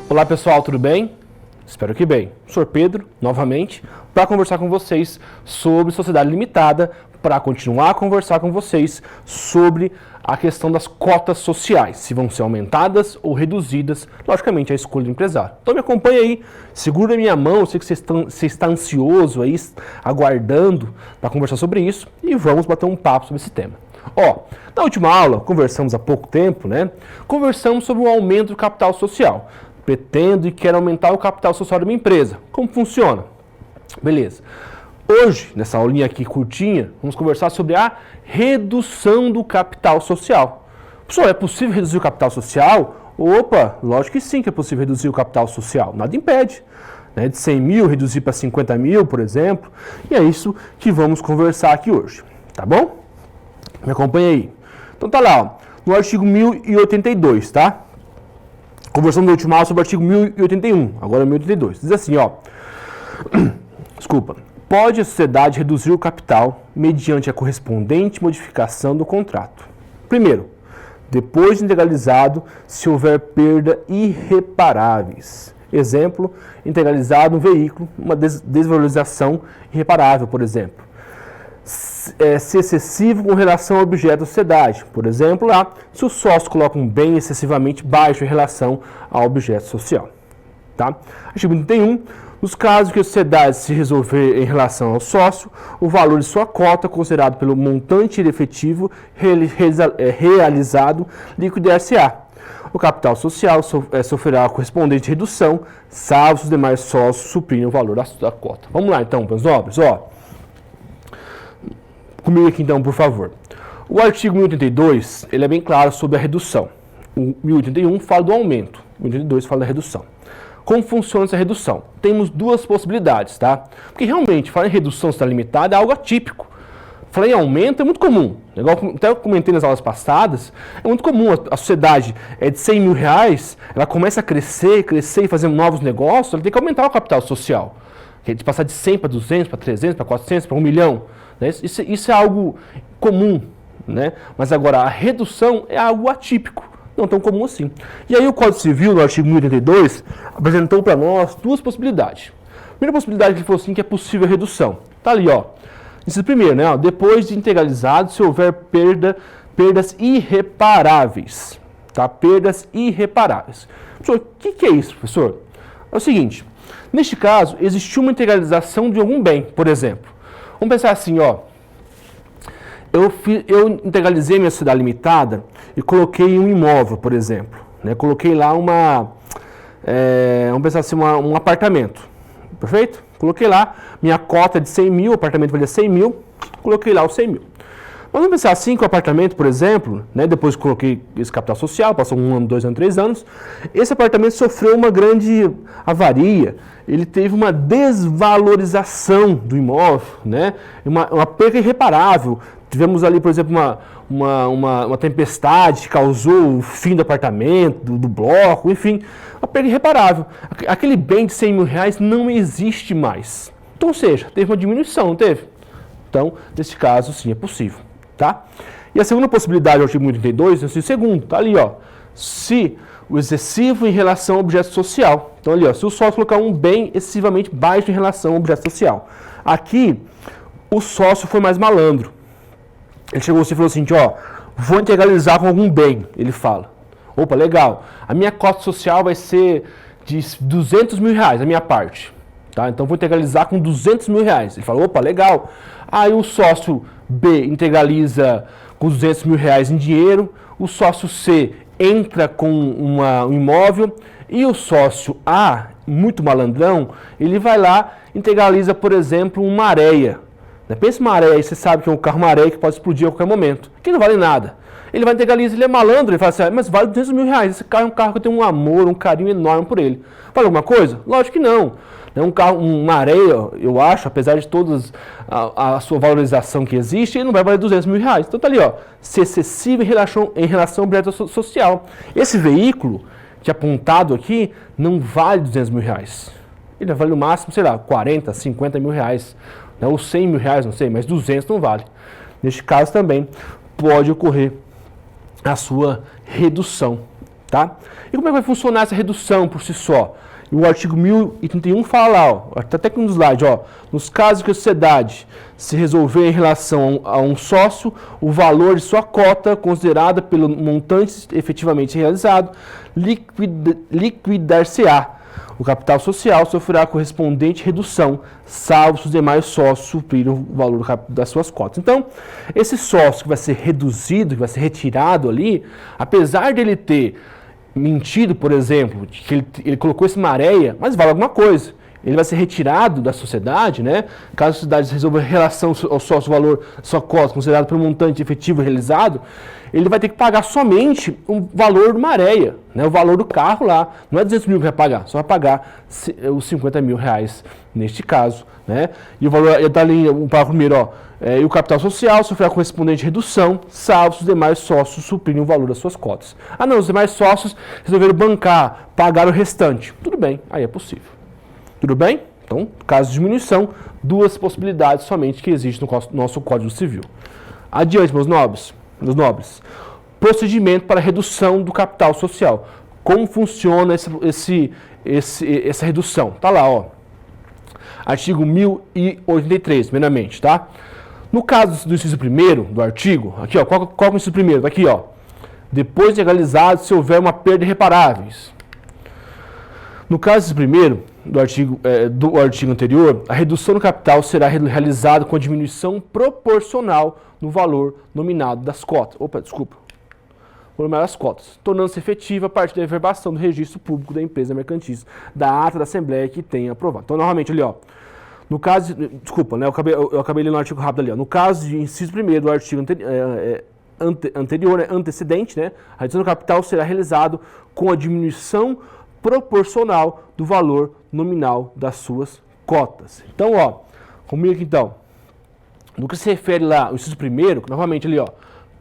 Olá pessoal, tudo bem? Espero que bem. Sou Pedro, novamente, para conversar com vocês sobre sociedade limitada, para continuar a conversar com vocês sobre a questão das cotas sociais, se vão ser aumentadas ou reduzidas, logicamente a escolha do empresário. Então me acompanha aí, segura a minha mão, eu sei que você está ansioso aí, aguardando para conversar sobre isso, e vamos bater um papo sobre esse tema. Na última aula, conversamos há pouco tempo, né? Conversamos sobre o aumento do capital social. Pretendo e quero aumentar o capital social da minha empresa. Como funciona? Beleza. Hoje, nessa aulinha aqui curtinha, vamos conversar sobre a redução do capital social. Pessoal, é possível reduzir o capital social? Opa, lógico que sim que é possível reduzir o capital social. Nada impede. Né? De 100 mil, reduzir para 50 mil, por exemplo. E é isso que vamos conversar aqui hoje. Tá bom? Me acompanha aí. Então tá lá, ó, no artigo 1082, tá? Conversamos no último aula sobre o artigo 1081, agora 1082. Diz assim, ó. Desculpa. Pode a sociedade reduzir o capital mediante a correspondente modificação do contrato. Primeiro, depois de integralizado, se houver perda irreparáveis. Exemplo, integralizado um veículo, uma desvalorização irreparável, por exemplo. Se excessivo com relação ao objeto da sociedade. Por exemplo, lá, se o sócio coloca um bem excessivamente baixo em relação ao objeto social. Tá? Artigo 31. Nos casos que a sociedade se resolver em relação ao sócio, o valor de sua cota, considerado pelo montante efetivo realizado, liquidar-se-á. O capital social sofrerá a correspondente redução, salvo os demais sócios suprirem o valor da cota. Vamos lá então, meus nobres. Comigo aqui então, por favor. O artigo 1082, ele é bem claro sobre a redução. O 1081 fala do aumento, o 1082 fala da redução. Como funciona essa redução? Temos duas possibilidades, tá? Porque realmente, falar em redução está limitada é algo atípico. Falar em aumento é muito comum. Até eu comentei nas aulas passadas, é muito comum. A sociedade é de 100 mil reais, ela começa a crescer e fazer novos negócios, ela tem que aumentar o capital social. De passar de 100 para 200, para 300, para 400, para 1 milhão. Né? Isso é algo comum, né? Mas agora a redução é algo atípico, não tão comum assim. E aí o Código Civil, no artigo 1082, apresentou para nós duas possibilidades. A primeira possibilidade que ele falou assim, que é possível a redução. Está ali, ó. Isso primeiro, né? Depois de integralizado, se houver perdas irreparáveis. Tá? Perdas irreparáveis. Professor, o que é isso, professor? É o seguinte, neste caso, existiu uma integralização de algum bem, por exemplo. Vamos pensar assim, ó. Eu integralizei minha sociedade limitada e coloquei um imóvel, por exemplo. Né? Coloquei lá vamos pensar assim, um apartamento. Perfeito? Coloquei lá minha cota de 100 mil, o apartamento valia 100 mil, coloquei lá os 100 mil. Mas vamos pensar assim que o apartamento, por exemplo, né, depois que coloquei esse capital social, passou 1 ano, 2 anos, 3 anos, esse apartamento sofreu uma grande avaria, ele teve uma desvalorização do imóvel, né, uma perda irreparável. Tivemos ali, por exemplo, uma tempestade que causou o fim do apartamento, do bloco, enfim, uma perda irreparável. Aquele bem de 100 mil reais não existe mais. Então, ou seja, teve uma diminuição, não teve? Então, nesse caso, sim, é possível. Tá? E a segunda possibilidade, o artigo 1082, é o segundo, tá ali, ó. Se o excessivo em relação ao objeto social. Então, ali, ó, se o sócio colocar um bem excessivamente baixo em relação ao objeto social. Aqui, o sócio foi mais malandro. Ele chegou assim e falou assim, ó, vou integralizar com algum bem, ele fala. Opa, legal. A minha cota social vai ser de 200 mil reais, a minha parte. Tá? Então, vou integralizar com 200 mil reais. Ele fala, opa, legal. Aí o sócio B integraliza com 200 mil reais em dinheiro, o sócio C entra com um imóvel e o sócio A, muito malandrão, ele vai lá e integraliza, por exemplo, uma areia. Pensa uma areia, você sabe que é um carro areia que pode explodir a qualquer momento, que não vale nada. Ele vai integralizar, ele é malandro, ele fala assim, mas vale 200 mil reais, esse carro é um carro que eu tenho um amor, um carinho enorme por ele. Vale alguma coisa? Lógico que não. Uma areia, eu acho, apesar de toda a sua valorização que existe, ele não vai valer 200 mil reais. Então tá ali, ó, se excessivo em relação ao objeto social. Esse veículo, que é apontado aqui, não vale 200 mil reais. Ele vai valer no máximo, sei lá, 40, 50 mil reais. Ou 100 mil reais, não sei, mas 200 não vale. Neste caso também pode ocorrer a sua redução. Tá? E como é que vai funcionar essa redução por si só? O artigo 1031 fala lá, ó, tá até aqui no slide, ó, nos casos que a sociedade se resolver em relação a um sócio, o valor de sua cota, considerada pelo montante efetivamente realizado, liquidar-se-á. O capital social sofrerá correspondente redução, salvo se os demais sócios suprirem o valor das suas cotas. Então, esse sócio que vai ser reduzido, que vai ser retirado ali, apesar dele ter mentido, por exemplo, que ele colocou esse maréia, mas vale alguma coisa. Ele vai ser retirado da sociedade, né? Caso a sociedade resolva em relação ao sócio valor, sua cota, considerado pelo montante efetivo realizado, ele vai ter que pagar somente o valor do maréia, né? O valor do carro lá. Não é 200 mil que vai pagar, só vai pagar os 50 mil reais neste caso, né? E o valor, está ali, o parágrafo primeiro, ó. E o capital social sofrerá correspondente redução, salvo se os demais sócios suprirem o valor das suas cotas. Ah não, os demais sócios resolveram bancar, pagar o restante. Tudo bem, aí é possível. Tudo bem? Então, caso de diminuição, duas possibilidades somente que existem no nosso Código Civil. Adiante, meus nobres. Procedimento para redução do capital social. Como funciona essa redução? Tá lá, ó. Artigo 1083, primeiramente, tá? No caso do inciso 1º do artigo, aqui, ó, qual é o inciso 1º? Tá aqui, ó. Depois de legalizado, se houver uma perda irreparáveis. No caso primeiro do artigo anterior, a redução do capital será realizada com a diminuição proporcional no valor nominado das cotas. Nominado das cotas, tornando-se efetiva a partir da averbação do registro público da empresa mercantilista, da ata da Assembleia que tenha aprovado. Então, novamente, ali, ó. No caso, desculpa, né, eu acabei lendo o artigo rápido ali, ó. No caso de inciso 1º do artigo anterior, né, antecedente, né, a redução do capital será realizada com a diminuição proporcional do valor nominal das suas cotas. Então, ó, comigo aqui então, no que se refere lá ao inciso 1º, novamente ali, ó,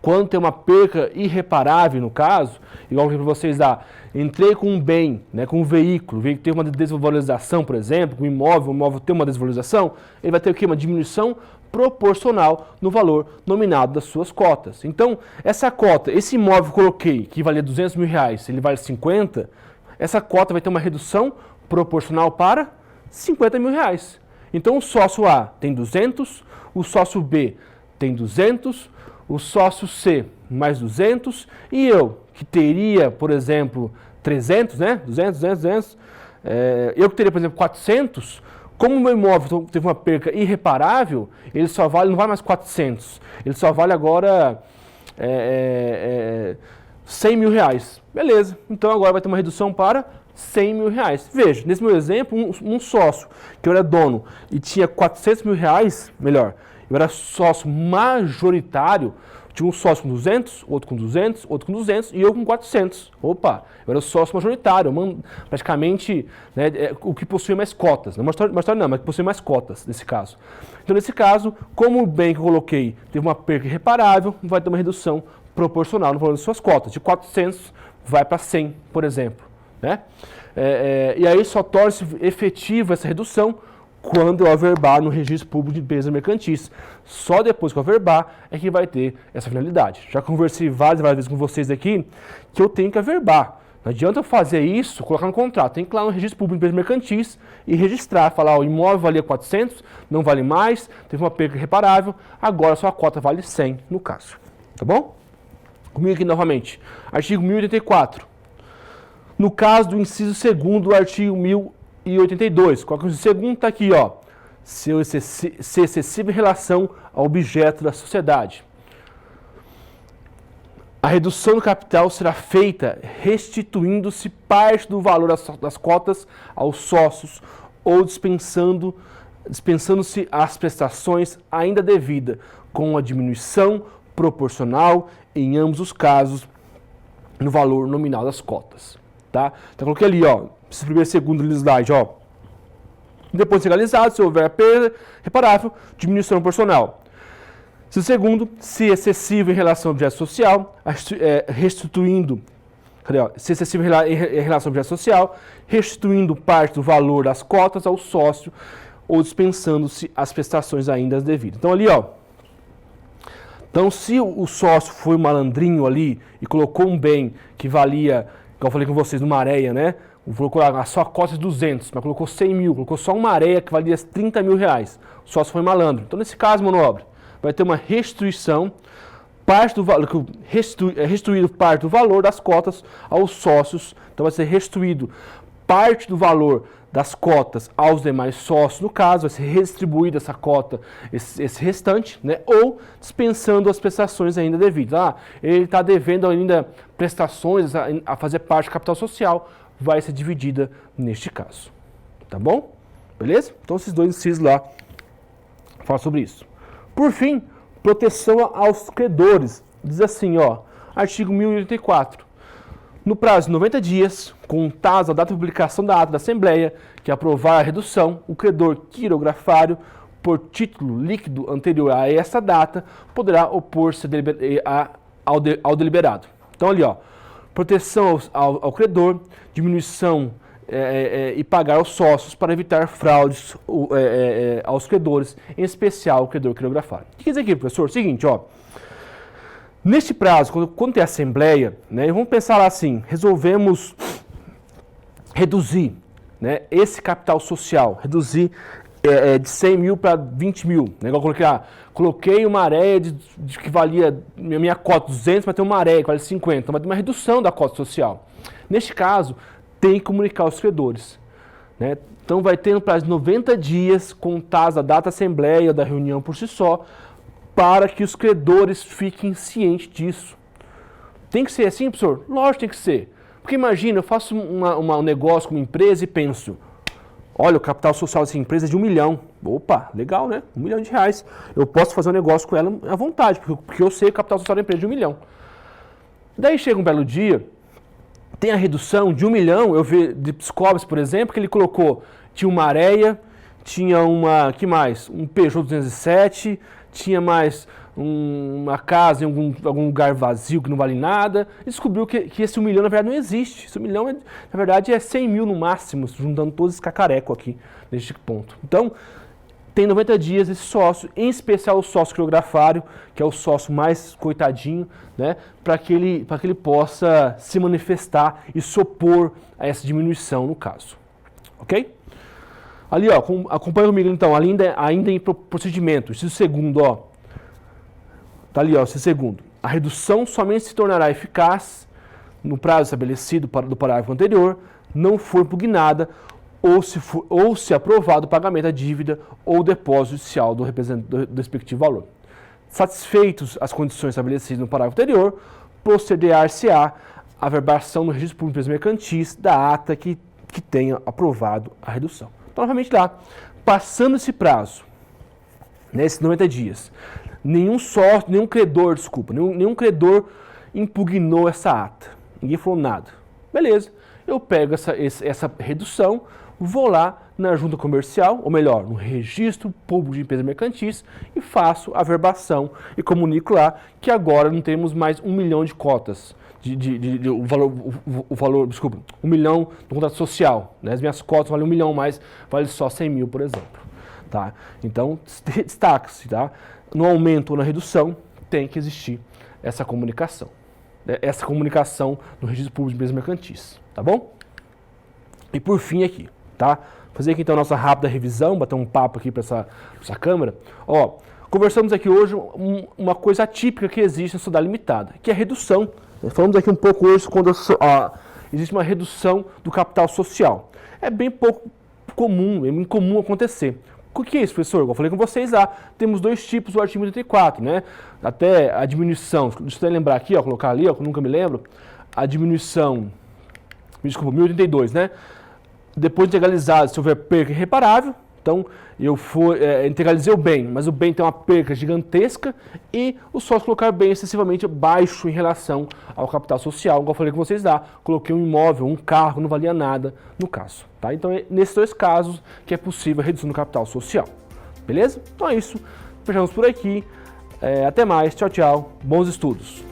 quando tem uma perca irreparável no caso, igual que para vocês dá, entrei com um bem, né, com um veículo, o veículo tem uma desvalorização, por exemplo, com o imóvel tem uma desvalorização, ele vai ter o quê? Uma diminuição proporcional no valor nominado das suas cotas. Então, essa cota, esse imóvel que eu coloquei, que valia 200 mil reais, ele vale 50, essa cota vai ter uma redução proporcional para 50 mil reais. Então, o sócio A tem 200, o sócio B tem 200, o sócio C mais 200, e eu, que teria, por exemplo, 300, né? 200, eu que teria, por exemplo, 400, como o meu imóvel teve uma perca irreparável, ele só vale, não vale mais 400, ele só vale agora 100 mil reais. Beleza, então agora vai ter uma redução para 100 mil reais. Veja, nesse meu exemplo, um sócio que eu era dono e tinha 400 mil reais, melhor, eu era sócio majoritário, tinha um sócio com 200, outro com 200, outro com 200 e eu com 400. Opa, eu era sócio majoritário, praticamente, né, o que possui mais cotas. Não majoritário não, mas que possui mais cotas nesse caso. Então, nesse caso, como o bem que eu coloquei teve uma perca irreparável, vai ter uma redução proporcional no valor das suas cotas. De 400 vai para 100, por exemplo. Né? E aí só torna-se efetiva essa redução quando eu averbar no registro público de empresas mercantis. Só depois que eu averbar é que vai ter essa finalidade. Já conversei várias vezes com vocês aqui que eu tenho que averbar. Não adianta eu fazer isso, colocar no contrato. Tem que ir lá no registro público de empresas mercantis e registrar, falar, o imóvel valia 400, não vale mais, teve uma perda irreparável, agora a sua cota vale 100 no caso. Tá bom? Comigo aqui novamente. Artigo 1084. No caso do inciso 2º do artigo 1082, qual que é o inciso segundo? Está aqui, ó. Ser excessiva em relação ao objeto da sociedade. A redução do capital será feita restituindo-se parte do valor das cotas aos sócios ou dispensando-se as prestações ainda devidas, com a diminuição proporcional, em ambos os casos, no valor nominal das cotas. Tá? Então, coloquei ali, ó, esse primeiro e segundo slide, ó. Depois de legalizado, se houver perda reparável, diminuição proporcional. Se o segundo, se excessivo em relação ao objeto social, restituindo, se excessivo em relação ao objeto social, restituindo parte do valor das cotas ao sócio ou dispensando-se as prestações ainda devidas. Então ali, ó, então se o sócio foi malandrinho ali e colocou um bem que valia eu falei com vocês, numa areia, né? Colocou a sua cota de 200, mas colocou 100 mil, colocou só uma areia que valia 30 mil reais. O sócio foi malandro. Então, nesse caso, meu nobre, vai ter uma restituição, parte do valor, restituído parte do valor das cotas aos sócios. Então, vai ser restituído parte do valor das cotas aos demais sócios, no caso, vai ser redistribuída essa cota, esse restante, né? Ou dispensando as prestações ainda devidas. Ele está devendo ainda prestações a fazer parte do capital social, vai ser dividida neste caso. Tá bom? Beleza? Então, esses dois incisos lá falam sobre isso. Por fim, proteção aos credores. Diz assim, ó, artigo 1084. No prazo de 90 dias, contados a data de publicação da ata da Assembleia, que aprovar a redução, o credor quirografário, por título líquido anterior a essa data, poderá opor-se ao deliberado. Então, ali, ó, proteção ao credor, diminuição e pagar aos sócios para evitar fraudes aos credores, em especial o credor quirografário. O que quer dizer aqui, professor? Seguinte, ó. Neste prazo, quando tem assembleia, né, vamos pensar lá assim, resolvemos reduzir, né, esse capital social, reduzir de 100 mil para 20 mil. Né, igual coloquei uma areia que valia, minha cota 200, mas tem uma areia que vale 50, então vai ter uma redução da cota social. Neste caso, tem que comunicar aos credores. Né, então vai ter no prazo de 90 dias, contados a data da assembleia ou da reunião por si só, para que os credores fiquem cientes disso. Tem que ser assim, professor? Lógico que tem que ser. Porque imagina, eu faço um negócio com uma empresa e penso, olha, o capital social dessa empresa é de 1 milhão. Opa, legal, né? 1 milhão de reais. Eu posso fazer um negócio com ela à vontade, porque eu sei que o capital social da empresa é de 1 milhão. Daí chega um belo dia, tem a redução de 1 milhão, eu vi de Psicobis, por exemplo, que ele colocou, tinha uma areia, tinha que mais? Um Peugeot 207, tinha mais uma casa em algum lugar vazio que não vale nada, e descobriu que esse 1 milhão na verdade não existe. Esse 1 milhão, na verdade, é 100 mil no máximo, juntando todos esses cacarecos aqui, neste ponto. Então, tem 90 dias esse sócio, em especial o sócio quirografário, que é o sócio mais coitadinho, né, para que ele possa se manifestar e se opor a essa diminuição no caso. Ok? Ali, ó, acompanha comigo então, ainda em procedimento, inciso segundo, ó. Tá ali, ó, inciso segundo. A redução somente se tornará eficaz no prazo estabelecido do parágrafo anterior, não for impugnada ou se aprovado o pagamento da dívida ou depósito judicial do respectivo valor. Satisfeitos as condições estabelecidas no parágrafo anterior, proceder-se-á a verbação no registro público de empresas mercantis da ata que tenha aprovado a redução. Então, novamente lá, passando esse prazo, nesses 90 dias, nenhum credor impugnou essa ata. Ninguém falou nada. Beleza, eu pego essa redução, vou lá na junta comercial, ou melhor, no registro público de empresas mercantis e faço a verbação e comunico lá que agora não temos mais 1 milhão de cotas. Desculpa, 1 milhão no contrato social, né? As minhas cotas valem 1 milhão mais, vale só 100 mil, por exemplo. Tá? Então, destaca-se, tá? No aumento ou na redução, tem que existir essa comunicação. Essa comunicação no registro público de empresas mercantis, tá bom? E por fim aqui, tá? Fazer aqui então a nossa rápida revisão, bater um papo aqui para essa câmera. Ó, conversamos aqui hoje uma coisa atípica que existe na sociedade limitada, que é a redução. Falamos aqui um pouco hoje quando existe uma redução do capital social. É bem pouco comum, é incomum acontecer. O que é isso, professor? Como eu falei com vocês lá, temos dois tipos do artigo 84, né? Até a diminuição, deixa eu lembrar aqui, ó, colocar ali, ó, que eu nunca me lembro, a diminuição, desculpa, 1082, né? Depois de integralizado, se houver perca irreparável, então eu integralizei o bem, mas o bem tem uma perca gigantesca e o sócio colocar bem excessivamente baixo em relação ao capital social, como eu falei com vocês lá, coloquei um imóvel, um carro, não valia nada no caso. Tá? Então é nesses dois casos que é possível a redução do capital social. Beleza? Então é isso. Fechamos por aqui. Até mais. Tchau, tchau. Bons estudos.